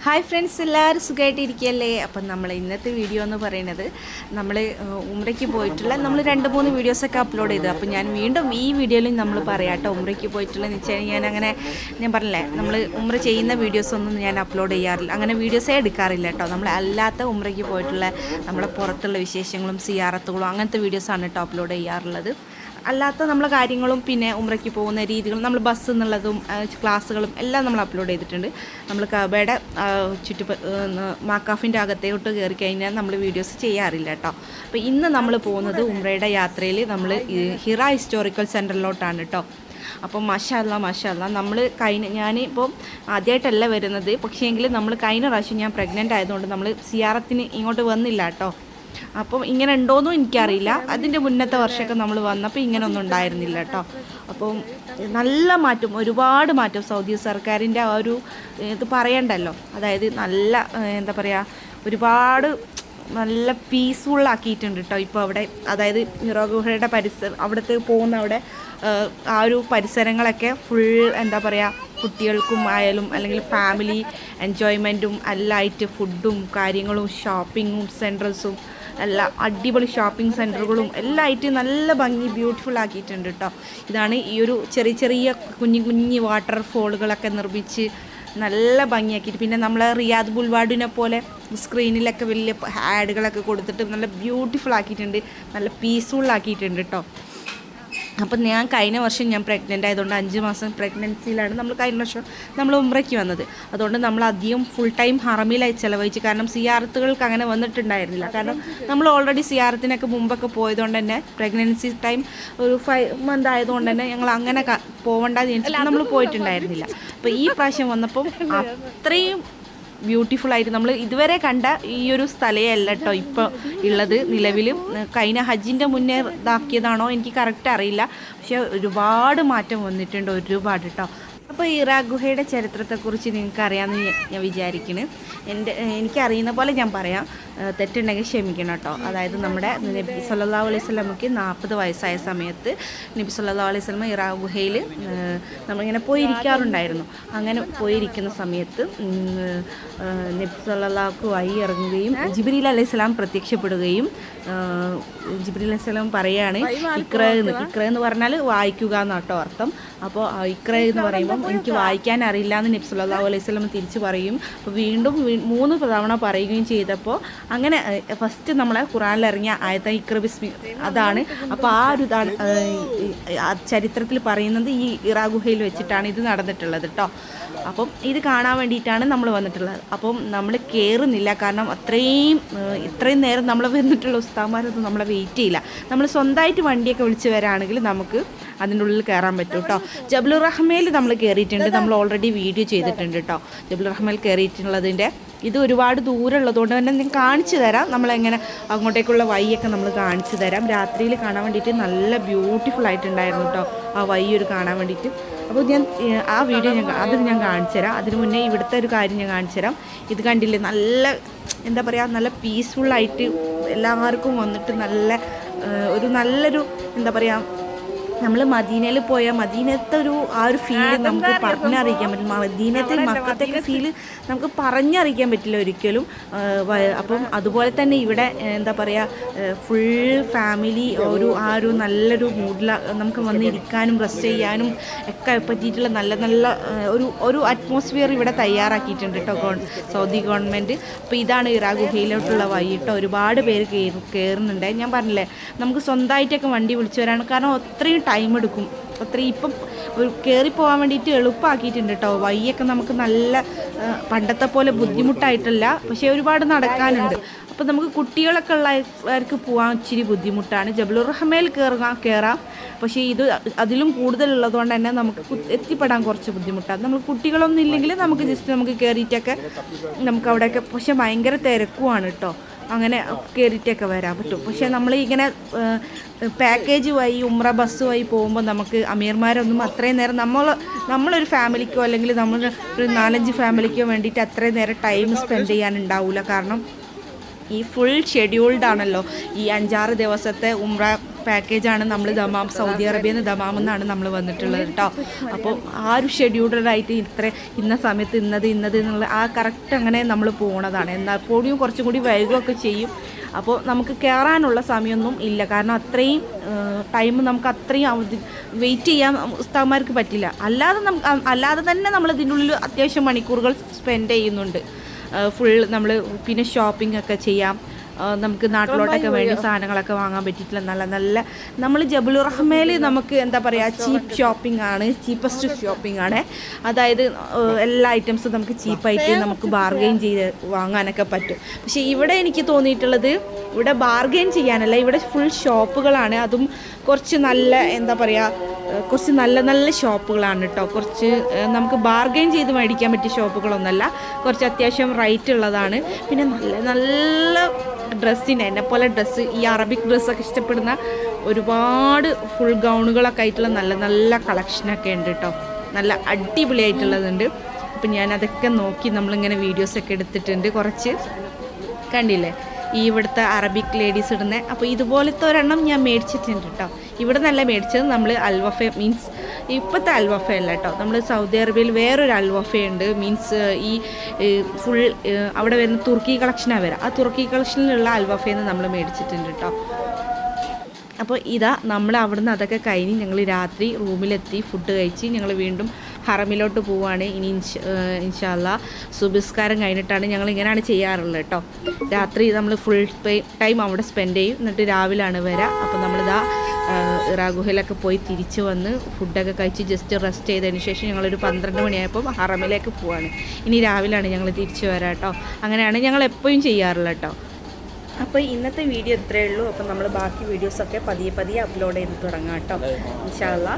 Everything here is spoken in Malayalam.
ഹായ് ഫ്രണ്ട്സ്, എല്ലാവരും സുഖമായിട്ടിരിക്കുകയല്ലേ? അപ്പം നമ്മൾ ഇന്നത്തെ വീഡിയോ എന്ന് പറയുന്നത് നമ്മൾ ഉംറയ്ക്ക് പോയിട്ടുള്ള നമ്മൾ 2-3 വീഡിയോസൊക്കെ അപ്ലോഡ് ചെയ്തു. അപ്പോൾ ഞാൻ വീണ്ടും ഈ വീഡിയോയിലും നമ്മൾ പറയാം കേട്ടോ. ഉംറയ്ക്ക് പോയിട്ടുള്ളതെന്ന് വെച്ച് കഴിഞ്ഞാൽ ഞാൻ പറഞ്ഞില്ലേ, നമ്മൾ ഉംറ ചെയ്യുന്ന വീഡിയോസൊന്നും ഞാൻ അപ്ലോഡ് ചെയ്യാറില്ല, അങ്ങനെ വീഡിയോസേ എടുക്കാറില്ല കേട്ടോ. നമ്മൾ അല്ലാത്ത ഉംറയ്ക്ക് പോയിട്ടുള്ള നമ്മുടെ പുറത്തുള്ള വിശേഷങ്ങളും സിയാറത്തുകളും അങ്ങനത്തെ വീഡിയോസാണ് കേട്ടോ അപ്ലോഡ് ചെയ്യാറുള്ളത്. അല്ലാത്ത നമ്മളെ കാര്യങ്ങളും പിന്നെ ഉംറയ്ക്ക് പോകുന്ന രീതികളും നമ്മൾ ബസ് എന്നുള്ളതും ക്ലാസ്സുകളും എല്ലാം നമ്മൾ അപ്ലോഡ് ചെയ്തിട്ടുണ്ട്. നമ്മൾ കബയുടെ മാക്കാഫിൻ്റെ അകത്തോട്ട് കയറി കഴിഞ്ഞാൽ നമ്മൾ വീഡിയോസ് ചെയ്യാറില്ല കേട്ടോ. അപ്പോൾ ഇന്ന് നമ്മൾ പോകുന്നത് ഉംറയുടെ യാത്രയിൽ നമ്മൾ ഹിറ ഹിസ്റ്റോറിക്കൽ സെൻറ്ററിലോട്ടാണ് കേട്ടോ. അപ്പം മാഷാ അല്ലാ നമ്മൾ ഞാനിപ്പോൾ ആദ്യമായിട്ടല്ല വരുന്നത്, പക്ഷേ എങ്കിൽ നമ്മൾ കഴിഞ്ഞ പ്രാവശ്യം ഞാൻ പ്രഗ്നൻ്റ് ആയതുകൊണ്ട് നമ്മൾ സിയാറത്തിന് ഇങ്ങോട്ട് വന്നില്ല കേട്ടോ. അപ്പം ഇങ്ങനെ ഉണ്ടോയെന്നും എനിക്കറിയില്ല. അതിൻ്റെ മുന്നത്തെ വർഷമൊക്കെ നമ്മൾ വന്നപ്പോൾ ഇങ്ങനെ ഒന്നും ഉണ്ടായിരുന്നില്ല കേട്ടോ. അപ്പം നല്ല മാറ്റം, ഒരുപാട് മാറ്റം സൗദി സർക്കാരിൻ്റെ ആ ഒരു ഇത് പറയണ്ടല്ലോ. അതായത് നല്ല എന്താ പറയുക, ഒരുപാട് നല്ല പീസ്ഫുള്ളാക്കിയിട്ടുണ്ട് കേട്ടോ ഇപ്പോൾ അവിടെ. അതായത് ഹിറ ഗുഹയുടെ അവിടുത്തെ പോകുന്ന അവിടെ ആ ഒരു പരിസരങ്ങളൊക്കെ ഫുൾ എന്താ പറയുക, കുട്ടികൾക്കും ആയാലും അല്ലെങ്കിൽ ഫാമിലി എൻജോയ്മെൻറ്റും എല്ലാം ആയിട്ട് ഫുഡും കാര്യങ്ങളും ഷോപ്പിങ്ങും സെൻറ്റേഴ്സും എല്ലാം അടിപൊളി ഷോപ്പിംഗ് സെൻറ്ററുകളും എല്ലാം ആയിട്ട് നല്ല ഭംഗി ബ്യൂട്ടിഫുൾ ആക്കിയിട്ടുണ്ട് കേട്ടോ. ഇതാണ് ഈ ഒരു ചെറിയ കുഞ്ഞു വാട്ടർ ഫോളുകളൊക്കെ നിർമ്മിച്ച് നല്ല ഭംഗിയാക്കിയിട്ട്, പിന്നെ നമ്മളെ റിയാദ് ബുൾവാർഡിനെ പോലെ സ്ക്രീനിലൊക്കെ വലിയ ആഡുകളൊക്കെ കൊടുത്തിട്ട് നല്ല ബ്യൂട്ടിഫുൾ ആക്കിയിട്ടുണ്ട്, നല്ല പീസ്ഫുൾ ആക്കിയിട്ടുണ്ട് കേട്ടോ. അപ്പം ഞാൻ കഴിഞ്ഞ വർഷം ഞാൻ പ്രഗ്നൻ്റ് ആയതുകൊണ്ട് 5 മാസം പ്രഗ്നൻസിയിലാണ് നമ്മൾ കഴിഞ്ഞ വർഷം നമ്മൾ ഉംറയ്ക്ക് വന്നത്. അതുകൊണ്ട് നമ്മൾ അധികം ഫുൾ ടൈം ഹറമിലായി ചിലവഴിച്ച്, കാരണം സിയാറത്തുകൾക്ക് അങ്ങനെ വന്നിട്ടുണ്ടായിരുന്നില്ല. കാരണം നമ്മൾ ഓൾറെഡി സിയാറത്തിനൊക്കെ മുമ്പൊക്കെ പോയതുകൊണ്ട് തന്നെ പ്രഗ്നൻസി ടൈം ഒരു 5 മന്ത് ആയതുകൊണ്ട് തന്നെ ഞങ്ങൾ അങ്ങനെ പോകേണ്ടതെന്ന് വെച്ചിട്ട് നമ്മൾ പോയിട്ടുണ്ടായിരുന്നില്ല. അപ്പോൾ ഈ പ്രാവശ്യം വന്നപ്പം അത്രയും ബ്യൂട്ടിഫുള്ളായിട്ട് നമ്മൾ ഇതുവരെ കണ്ട ഈ ഒരു സ്ഥലമല്ല കേട്ടോ ഇപ്പോൾ ഉള്ളത് നിലവിൽ. കഴിഞ്ഞ ഹജ്ജിൻ്റെ മുന്നേ ഇതാക്കിയതാണോ എനിക്ക് കറക്റ്റ് അറിയില്ല, പക്ഷേ ഒരുപാട് മാറ്റം വന്നിട്ടുണ്ട്, ഒരുപാട് കേട്ടോ. അപ്പോൾ ഹിറ ഗുഹയുടെ ചരിത്രത്തെക്കുറിച്ച് നിങ്ങൾക്ക് അറിയാമെന്ന് ഞാൻ വിചാരിക്കുന്നു. എനിക്കറിയുന്ന പോലെ ഞാൻ പറയാം, തെറ്റുണ്ടെങ്കിൽ ക്ഷമിക്കണം കേട്ടോ. അതായത് നമ്മുടെ നബി സല്ലല്ലാഹു അലൈഹി വസല്ലമയ്ക്ക് 40 വയസ്സായ സമയത്ത് നബി സല്ലല്ലാഹു അലൈഹി വസല്ലമ ഹിറ ഗുഹയിൽ നമ്മളിങ്ങനെ പോയിരിക്കാറുണ്ടായിരുന്നു. അങ്ങനെ പോയിരിക്കുന്ന സമയത്ത് നബി സല്ലല്ലാഹുക്ക് വഴി ഇറങ്ങുകയും ജിബ്രീൽ അലൈഹിസ്സലാം പ്രത്യക്ഷപ്പെടുകയും ജിബ്രീൽ അലൈഹിസ്സലാം പറയുകയാണ് ഇക്ര എന്ന് പറഞ്ഞാൽ വായിക്കുക എന്നാട്ടോ അർത്ഥം. അപ്പോൾ ഇക്ര എന്ന് പറയുമ്പം എനിക്ക് വായിക്കാൻ അറിയില്ല എന്ന് നബി സല്ലല്ലാഹു അലൈഹി വസല്ലം തിരിച്ച് പറയും. അപ്പോൾ വീണ്ടും 3 തവണ പറയുകയും ചെയ്തപ്പോൾ അങ്ങനെ ഫസ്റ്റ് നമ്മളെ ഖുർആനിൽ ഇറങ്ങിയ ആയത്ത് ഇക്ര ബിസ്മി അതാണ്. അപ്പോൾ ആ ഒരു ഇതാണ് ചരിത്രത്തിൽ പറയുന്നത്. ഈ ഹിറ ഗുഹയിൽ വെച്ചിട്ടാണ് ഇത് നടന്നിട്ടുള്ളത് കേട്ടോ. അപ്പം ഇത് കാണാൻ വേണ്ടിയിട്ടാണ് നമ്മൾ വന്നിട്ടുള്ളത്. അപ്പം നമ്മൾ കയറുന്നില്ല, കാരണം ഇത്രയും നേരം നമ്മൾ വന്നിട്ടുള്ള ഉസ്താദ്മാരൊന്നും നമ്മളെ വെയിറ്റ് ചെയ്യില്ല. നമ്മൾ സ്വന്തമായിട്ട് വണ്ടിയൊക്കെ വിളിച്ച് വരാണെങ്കിൽ നമുക്ക് അതിൻ്റെ ഉള്ളിൽ കയറാൻ പറ്റും കേട്ടോ. ജബലുർ റഹ്മയിൽ നമ്മൾ കയറിയിട്ടുണ്ട്, നമ്മൾ ഓൾറെഡി വീഡിയോ ചെയ്തിട്ടുണ്ട് കേട്ടോ. ജബലുർ റഹ്മയിൽ കയറിയിട്ടുള്ളതിൻ്റെ ഇത് ഒരുപാട് ദൂരം ഉള്ളതുകൊണ്ട് തന്നെ ഞാൻ കാണിച്ചു തരാം. നമ്മളെങ്ങനെ അങ്ങോട്ടേക്കുള്ള വഴിയൊക്കെ നമ്മൾ കാണിച്ചു തരാം. രാത്രിയിൽ കാണാൻ വേണ്ടിയിട്ട് നല്ല ബ്യൂട്ടിഫുൾ ആയിട്ടുണ്ടായിരുന്നു കേട്ടോ ആ വഴി ഒരു കാണാൻ വേണ്ടിയിട്ട്. അപ്പോൾ ആ വീഡിയോ ഞാൻ കാണിച്ചു തരാം. അതിന് മുന്നേ ഇവിടുത്തെ ഒരു കാര്യം ഞാൻ കാണിച്ചു തരാം. ഇത് കണ്ടില്ലേ, നല്ല എന്താ പറയുക, നല്ല പീസ്ഫുള്ളായിട്ട് എല്ലാവർക്കും വന്നിട്ട് നല്ലൊരു എന്താ പറയുക, നമ്മൾ മദീനയിൽ പോയാൽ മദീനത്തെ ആ ഒരു ഫീല് നമുക്ക് പറഞ്ഞറിയിക്കാൻ പറ്റും. മദീനത്തെ മക്കത്തൊക്കെ ഫീല് നമുക്ക് പറഞ്ഞറിയിക്കാൻ പറ്റില്ല ഒരിക്കലും. അപ്പം അതുപോലെ തന്നെ ഇവിടെ എന്താ പറയുക, ഫുൾ ഫാമിലി ആ ഒരു നല്ലൊരു മൂഡിൽ നമുക്ക് വന്നിരിക്കാനും റെസ്റ്റ് ചെയ്യാനും ഒക്കെ പറ്റിയിട്ടുള്ള നല്ല ഒരു അറ്റ്മോസ്ഫിയർ ഇവിടെ തയ്യാറാക്കിയിട്ടുണ്ട് കേട്ടോ സൗദി ഗവൺമെൻറ്. അപ്പോൾ ഇതാണ് ഹിറ ഗുഹയിലോട്ടുള്ള വഴി കേട്ടോ. ഒരുപാട് പേര് കയറുന്നുണ്ട്. ഞാൻ പറഞ്ഞില്ലേ, നമുക്ക് സ്വന്തമായിട്ടൊക്കെ വണ്ടി വിളിച്ചു വരാണ്, കാരണം അത്രയും ടൈം എടുക്കും. ഇപ്പം കയറിപ്പോകാൻ വേണ്ടിയിട്ട് എളുപ്പമാക്കിയിട്ടുണ്ട് കേട്ടോ. വഴിയൊക്കെ നമുക്ക് നല്ല പണ്ടത്തെ പോലെ ബുദ്ധിമുട്ടായിട്ടല്ല, പക്ഷേ ഒരുപാട് നടക്കാനുണ്ട്. അപ്പോൾ നമുക്ക് കുട്ടികളൊക്കെ ഉള്ളവർക്ക് പോകാൻ ഇച്ചിരി ബുദ്ധിമുട്ടാണ്. ജബലുർ റഹ്മയിൽ കയറാം, പക്ഷേ ഇത് അതിലും കൂടുതലുള്ളതുകൊണ്ട് തന്നെ നമുക്ക് എത്തിപ്പെടാൻ കുറച്ച് ബുദ്ധിമുട്ടാണ്. നമ്മൾ കുട്ടികളൊന്നും ഇല്ലെങ്കിൽ നമുക്ക് നമുക്ക് കയറിയിട്ടൊക്കെ നമുക്ക് അവിടെയൊക്കെ, പക്ഷേ ഭയങ്കര തിരക്കുമാണ് കേട്ടോ. അങ്ങനെ കയറിയിട്ടൊക്കെ വരാൻ പറ്റും. പക്ഷേ നമ്മൾ ഇങ്ങനെ പാക്കേജ് വഴി ഉംറ ബസ് വഴി പോകുമ്പോൾ നമുക്ക് അമീർമാരൊന്നും അത്രയും നേരം നമ്മളൊരു ഫാമിലിക്കോ അല്ലെങ്കിൽ നമ്മൾ ഒരു 4-5 ഫാമിലിക്കോ വേണ്ടിയിട്ട് അത്രയും നേരം ടൈം സ്പെൻഡ് ചെയ്യാനുണ്ടാവില്ല. കാരണം ഈ ഫുൾ ഷെഡ്യൂൾഡ് ആണല്ലോ ഈ 5-6 ദിവസത്തെ ഉംറ പാക്കേജാണ് നമ്മൾ ദമാം, സൗദി അറേബ്യയിൽ നിന്ന് ദമാം എന്നാണ് നമ്മൾ വന്നിട്ടുള്ളത് കേട്ടോ. അപ്പോൾ ആ ഒരു ഷെഡ്യൂൾഡായിട്ട് ഇന്ന സമയത്ത് ഇന്നത് എന്നുള്ള ആ കറക്റ്റ് അങ്ങനെ നമ്മൾ പോണതാണ്. എന്നാൽ പോലും കുറച്ചും കൂടി വൈകുകയൊക്കെ ചെയ്യും. അപ്പോൾ നമുക്ക് കയറാനുള്ള സമയമൊന്നും ഇല്ല, കാരണം അത്രയും ടൈം നമുക്ക് അത്രയും വെയിറ്റ് ചെയ്യാൻ ഉസ്താദ്മാർക്ക് പറ്റില്ല. അല്ലാതെ തന്നെ നമ്മൾ ഇതിനുള്ളിൽ അത്യാവശ്യം മണിക്കൂറുകൾ സ്പെൻഡ് ചെയ്യുന്നുണ്ട്. ഫുൾ നമ്മൾ പിന്നെ ഷോപ്പിംഗ് ഒക്കെ ചെയ്യാം. നമുക്ക് നാട്ടിലോട്ടൊക്കെ വേണ്ടി സാധനങ്ങളൊക്കെ വാങ്ങാൻ പറ്റിയിട്ടില്ല. നല്ല നമ്മൾ ജബലുർ റഹ്മയിൽ നമുക്ക് എന്താ പറയുക, ചീപ്പ് ഷോപ്പിംഗ് ആണ്, ചീപ്പസ്റ്റ് ഷോപ്പിംഗ് ആണ്. അതായത് എല്ലാ ഐറ്റംസും നമുക്ക് ചീപ്പായിട്ട് നമുക്ക് ബാർഗെയിൻ ചെയ്ത് വാങ്ങാനൊക്കെ പറ്റും. പക്ഷേ ഇവിടെ എനിക്ക് തോന്നിയിട്ടുള്ളത് ഇവിടെ ബാർഗെയിൻ ചെയ്യാനല്ല, ഇവിടെ ഫുൾ ഷോപ്പുകളാണ്. അതും കുറച്ച് നല്ല എന്താ പറയുക, കുറച്ച് നല്ല ഷോപ്പുകളാണ് കേട്ടോ. കുറച്ച് നമുക്ക് ബാർഗെയിൻ ചെയ്ത് മേടിക്കാൻ പറ്റിയ ഷോപ്പുകളൊന്നുമല്ല, കുറച്ച് അത്യാവശ്യം റേറ്റ് ഉള്ളതാണ്. പിന്നെ നല്ല ഡ്രസ്സിന് എന്നെപ്പോലെ ഡ്രസ്സ്, ഈ അറബിക് ഡ്രസ്സൊക്കെ ഇഷ്ടപ്പെടുന്ന ഒരുപാട് ഫുൾ ഗൗണുകളൊക്കെ ആയിട്ടുള്ള നല്ല കളക്ഷനൊക്കെ ഉണ്ട് കേട്ടോ. നല്ല അടിപൊളിയായിട്ടുള്ളതുണ്ട്. അപ്പം ഞാനതൊക്കെ നോക്കി നമ്മളിങ്ങനെ വീഡിയോസൊക്കെ എടുത്തിട്ടുണ്ട്. കുറച്ച് കണ്ടില്ലേ ഈ ഇവിടുത്തെ അറബിക് ലേഡീസ് ഇടുന്നത്. അപ്പോൾ ഇതുപോലത്തെ ഒരെണ്ണം ഞാൻ മേടിച്ചിട്ടുണ്ട് കേട്ടോ. ഇവിടെ നല്ല മേടിച്ചത് നമ്മൾ അൽവഫ, മീൻസ് ഇപ്പോഴത്തെ അൽവഫ അല്ല കേട്ടോ. നമ്മൾ സൗദി അറേബ്യയിൽ വേറൊരു അൽവഫയുണ്ട്, മീൻസ് ഈ ഫുൾ അവിടെ വരുന്ന തുർക്കി കളക്ഷനാണ് വരിക. ആ തുർക്കി കളക്ഷനിലുള്ള അൽവഫയിൽ നിന്ന് നമ്മൾ മേടിച്ചിട്ടുണ്ട് കേട്ടോ. അപ്പോൾ ഇതാ നമ്മൾ അവിടുന്ന് അതൊക്കെ കഴിഞ്ഞ് ഞങ്ങൾ രാത്രി റൂമിലെത്തി, ഫുഡ് കഴിച്ച് ഞങ്ങൾ വീണ്ടും ഹറമിലോട്ട് പോവുകയാണ്. ഇനി ഇൻഷാ അല്ലാ സുബിസ്കാരം കഴിഞ്ഞിട്ടാണ് ഞങ്ങൾ ഇങ്ങനെയാണ് ചെയ്യാറുള്ളത് കേട്ടോ. രാത്രി നമ്മൾ ഫുൾ ടൈം അവിടെ സ്പെൻഡ് ചെയ്യും, എന്നിട്ട് രാവിലെയാണ് വരിക. അപ്പോൾ നമ്മളിതാ ഇറാ ഗുഹയിലൊക്കെ പോയി തിരിച്ച് വന്ന് ഫുഡൊക്കെ കഴിച്ച് ജസ്റ്റ് റെസ്റ്റ് ചെയ്തതിന് ശേഷം ഞങ്ങളൊരു 12 മണിയായപ്പോൾ ഹറമിലേക്ക് പോവാണ്. ഇനി രാവിലെയാണ് ഞങ്ങൾ തിരിച്ച് വരാം കേട്ടോ. അങ്ങനെയാണ് ഞങ്ങൾ എപ്പോഴും ചെയ്യാറുള്ളത് കേട്ടോ. അപ്പോൾ ഇന്നത്തെ വീഡിയോ ഇത്രയേ ഉള്ളൂ. അപ്പം നമ്മൾ ബാക്കി വീഡിയോസൊക്കെ പതിയെ അപ്ലോഡ് ചെയ്ത് തുടങ്ങാം കേട്ടോ ഇൻഷാ അല്ലാ.